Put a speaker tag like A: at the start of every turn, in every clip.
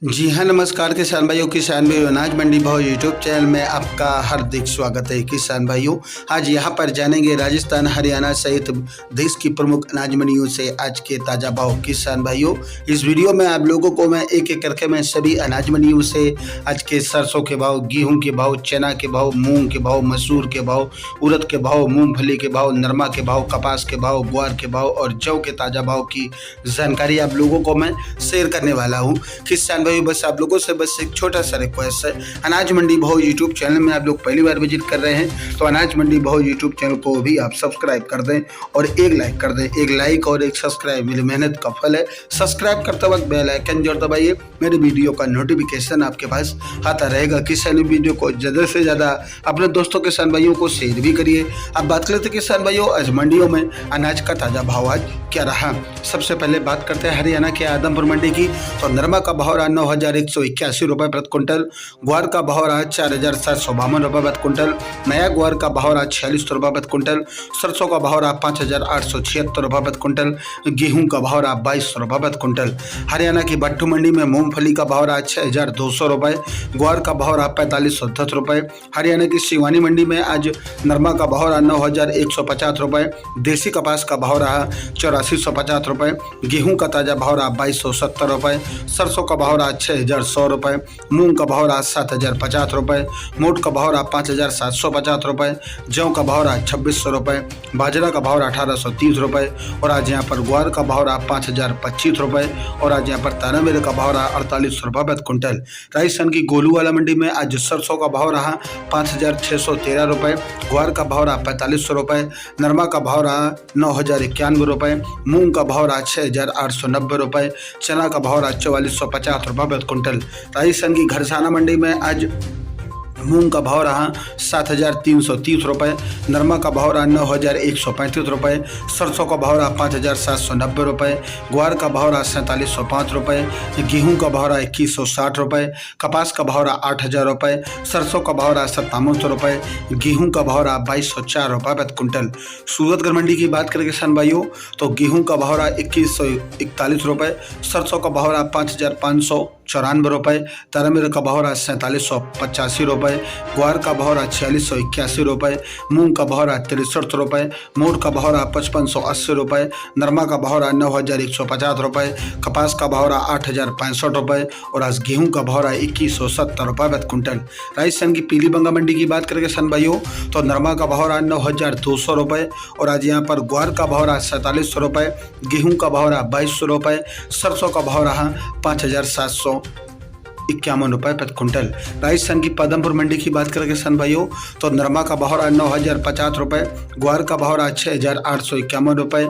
A: जी हाँ, नमस्कार किसान भाइयों। किसान भाइयों, अनाज मंडी भाव यूट्यूब चैनल में आपका हार्दिक स्वागत है। किसान भाइयों, आज यहाँ पर जानेंगे राजस्थान, हरियाणा सहित देश की प्रमुख अनाज मंडियों से आज के ताज़ा भाव। किसान भाइयों, इस वीडियो में आप लोगों को मैं एक एक करके मैं सभी अनाज मंडियों से आज के सरसों के भाव, गेहूँ के भाव, चना के भाव, मूँग के भाव, मसूर के भाव, उड़द के भाव, मूँगफली के भाव, नरमा के भाव, कपास के भाव, ग्वार के भाव और जौ के ताज़ा भाव की जानकारी आप लोगों को मैं शेयर करने वाला हूँ। किसान बस आप लोगों से बस एक छोटा सा रिक्वेस्ट है, अनाज मंडी भाव यूट्यूब चैनल में आप लोग पहली बार विजिट कर रहे हैं तो अनाज मंडी भाव यूट्यूब चैनल को भी आप सब्सक्राइब कर दें और एक लाइक कर दें। एक लाइक और एक सब्सक्राइब मेरी मेहनत का फल है। सब्सक्राइब करते वक्त बेल आइकन जरूर दबाइए, मेरे वीडियो का नोटिफिकेशन आपके पास आता रहेगा। किसान वीडियो को ज़्यादा से ज़्यादा अपने दोस्तों किसान भाइयों को शेयर भी करिए। अब बात करते हैं किसान भाइयों, आज मंडियों में अनाज का ताज़ा भाव आज क्या रहा। सबसे पहले बात करते हैं हरियाणा के आदमपुर मंडी की। तो नरमा का भाव रहा 9,181 रुपये प्रति क्विंटल, ग्वार का भाव रहा 4,752 रुपये प्रति क्विंटल, नया ग्वार का भाव रहा 46 रुपये प्रति क्विंटल, सरसों का भाव रहा 5,876 रुपये प्रति क्विंटल, गेहूं का भाव रहा 22 रुपये प्रति क्विंटल। हरियाणा की भट्टू मंडी में मूंगफली का भाव रहा 6,200 रुपये, ग्वार का भाव रहा 4,510 रुपये। हरियाणा की सिवानी मंडी में आज नरमा का भाव रहा 9,150 रुपये, देसी कपास का भाव रहा 8450 रुपये, गेहूं का ताज़ा भाव रहा 2,270 रुपये, सरसों का भाव रहा 6,100 रुपये, मूंग का भाव रहा 7,050 रुपये, मोट का भाव रहा 5,750 रुपये, जौ का भाव रहा 2,600 रुपये, बाजरा का भाव रहा 1,830 रुपये और आज यहाँ पर ग्वार का भाव रहा 5,025 रुपये और आज यहाँ पर तारामीर का भाव रहा 48 रुपये प्रति क्विंटल। राजस्थान की गोलूवाला मंडी में आज सरसों का भाव रहा 5,613 रुपये, ग्वार का भाव रहा 4,500 रुपये, नरमा का भाव रहा 9,091 रुपये, मूंग का भाव रहा 6,890 रुपये, चना का भाव रहा 4,450 रुपये प्रति क्विंटल। राजस्थान की घरसाना मंडी में आज मूंग का भाव रहा 7,330 रुपये, नरमा का भाव रहा 9,135 रुपये, सरसों का भाव रहा 5,790 रुपये, ग्वार का भाव रहा 4,705 रुपये, गेहूं का भाव रहा 2,160 रुपये, कपास का भाव रहा 8,000 रुपये, सरसों का भाव रहा 5700 रुपये, गेहूं का भाव रहा 2,204 रुपये प्रति क्विंटल। सूरतगढ़ मंडी की बात करें किसान भाइयों, तो गेहूं का भाव रहा 2,141 रुपये, सरसों का भाव रहा 5,594 रुपये, तारामीर का भाव रहा 4,785 रुपये, ग्वार का भाव रहा 4,681 रुपये, मूंग का भाव रहा 63 रुपये, मोट का भाव रहा 5,580 रुपये, नरमा का भाव रहा 9,150 रुपये, कपास का भाव रहा 8,065 रुपये और आज गेहूं का भाव रहा 2,170 रुपये प्रति क्विंटल। राजस्थान की पीलीबंगा मंडी की बात करें किसान भाइयों, तो नरमा का भाव रहा 9,200 रुपये और आज यहाँ पर ग्वार का भाव रहा 47 रुपये, गेहूं का भाव रहा 2,200 रुपये, सरसों का भाव रहा 5,751 रुपये प्रति क्विंटल। राजस्थान की पदमपुर मंडी की बात करें किसान भाइयों, तो नरमा का भाव रहा 9,050 रुपये, ग्वार का भाव रहा 6,851 रुपये,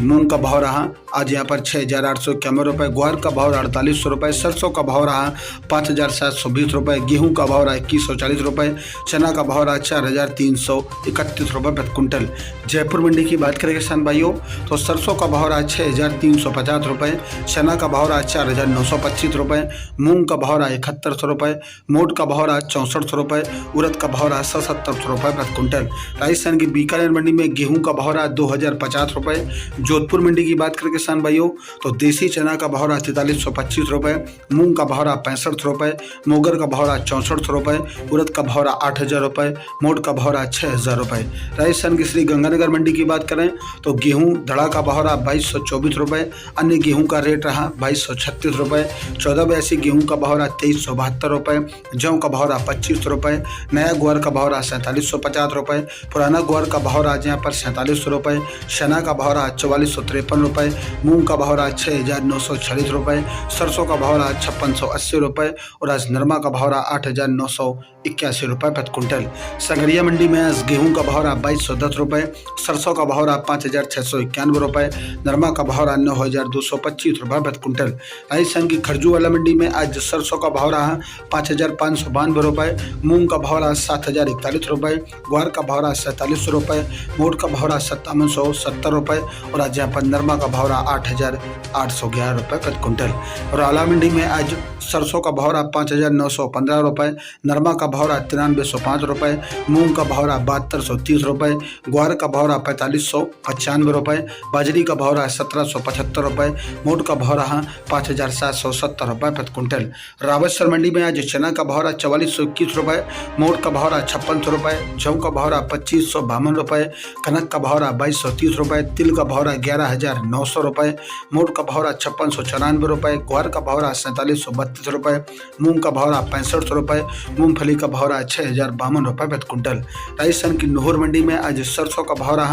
A: मूंग का भाव रहा आज यहाँ पर 6,851 रुपये, ग्वार का भाव रहा 4,800 रुपये, सरसों का भाव रहा 5,720 रुपये, गेहूं का भाव रहा 2,140 रुपये, चना का भाव रहा 4,331 रुपये प्रति क्विंटल। जयपुर मंडी की बात करें किसान भाइयों, तो सरसों का भाव रहा 6,350 रुपये, चना का भाव रहा 4,925 रुपये, मूंग का भाव रहा 71 रुपये, मोट का भाव रहा 64 रुपये, उड़द का भाव रहा 77 रुपये प्रति क्विंटल। राजस्थान की बीकानेर मंडी में गेहूं का भाव रहा 2,050 रुपये। जोधपुर मंडी की बात करें किसान भाइयों, तो देसी चना का भाव रहा 4,325 रुपये, मूंग का भाव रहा 65 रुपये, मोगर का भाव रहा 64 रुपये, उड़द का भाव रहा 8,000 रुपये, मोट का भाव रहा 6,000 रुपये। राजस्थान की श्री गंगानगर मंडी की बात करें तो गेहूं धड़ा का भाव रहा 2,224 रुपये, अन्य गेहूं का रेट रहा 2,236 रुपये, 1482 गेहूं का भाव रहा 2,372 रुपये, जौ का भाव रहा 25 रुपये, नया ग्वार का भाव रहा 4,750 रुपये, पुराना ग्वार का भाव रहा यहाँ पर 47 रुपये, चना का भाव रहा 4,453 रुपये, मूंग का भाव रहा 6,946 रुपये, सरसों का भाव रहा 5,680 रुपये और आज नरमा का भाव रहा 8,981 रुपये प्रति क्विंटल। संगरिया मंडी में आज गेहूं का भाव रहा 2,210 रुपये, सरसों का भाव रहा 5,691 रुपये, नरमा का भाव रहा 9,225 रुपये प्रति क्विंटल। राजस्थान की खरजूवाला मंडी में आज सरसों का भाव रहा 5,592 रुपये, मूंग का भाव रहा 7,041 रुपये, ग्वार का भाव रहा 47 रुपये, मोट का भाव रहा 5,770 रुपये और आज यहाँ पर नरमा का भाव रहा 8,811 रुपये प्रति क्विंटल। और आला मंडी में आज सरसों का भाव रहा 5,915 रुपये, नरमा का भौरा 9305 रुपये, मूंग का भौरा 7230 रुपये, ग्वार का भौरा 4595 रुपये, बाजरी का भौरा 1775 रुपये, मोट का भौरा 5770 रुपये प्रति क्विंटल। रावतसर मंडी में आज चना का भौरा 4421 रुपये, मोट का भौरा 5600 रुपये, जौ का भौरा 2552 रुपये, कनक का भौरा 2230 रुपये, तिल का भौरा 11900 रुपये, मोट का भौरा 5694 रुपये, ग्वार का भौरा 4732 रुपये, मूंग का भौरा 6500 रुपये, मूंगफली का भौरा 6052 रुपये प्रति क्विंटल। राजस्थान की नूहर मंडी में आज सरसों का भौरा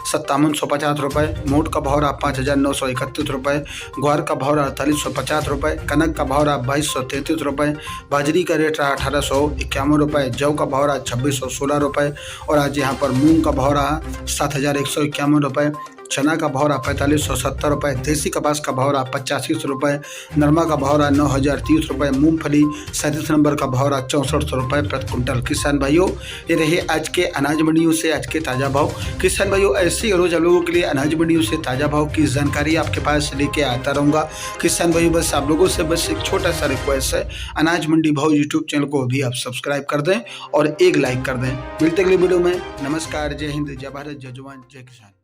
A: 5750 रुपये, मोट का भौरा 5931 रुपये, ग्वार का भौरा 4850 रुपये, कनक का भौरा 2233 रुपये, बाजरी का रेट रहा 1851 रुपये, जौ का भौरा 2616 रुपये और आज यहाँ पर मूंग का भौरा 7151 रुपये, चना का भौरा 4570 रुपये, देसी कपास का भौरा 85 रुपये, नरमा का भौरा 9030 रुपये, मूंगफली 37 नंबर का भौरा 6400 रुपये प्रति क्विंटल। किसान भाइयों, ये रहे आज के अनाज मंडियों से आज के ताज़ा भाव। किसान भाइयों, ऐसे ही रोज आप लोगों के लिए अनाज मंडियों से ताज़ा भाव की जानकारी आपके पास लेके आता रहूँगा। किसान भाइयों, बस आप लोगों से बस एक छोटा सा रिक्वेस्ट है, अनाज मंडी भाव यूट्यूब चैनल को भी आप सब्सक्राइब कर दें और एक लाइक कर दें। मिलते अगली वीडियो में। नमस्कार, जय हिंद, जय भारत, जय जवान, जय किसान।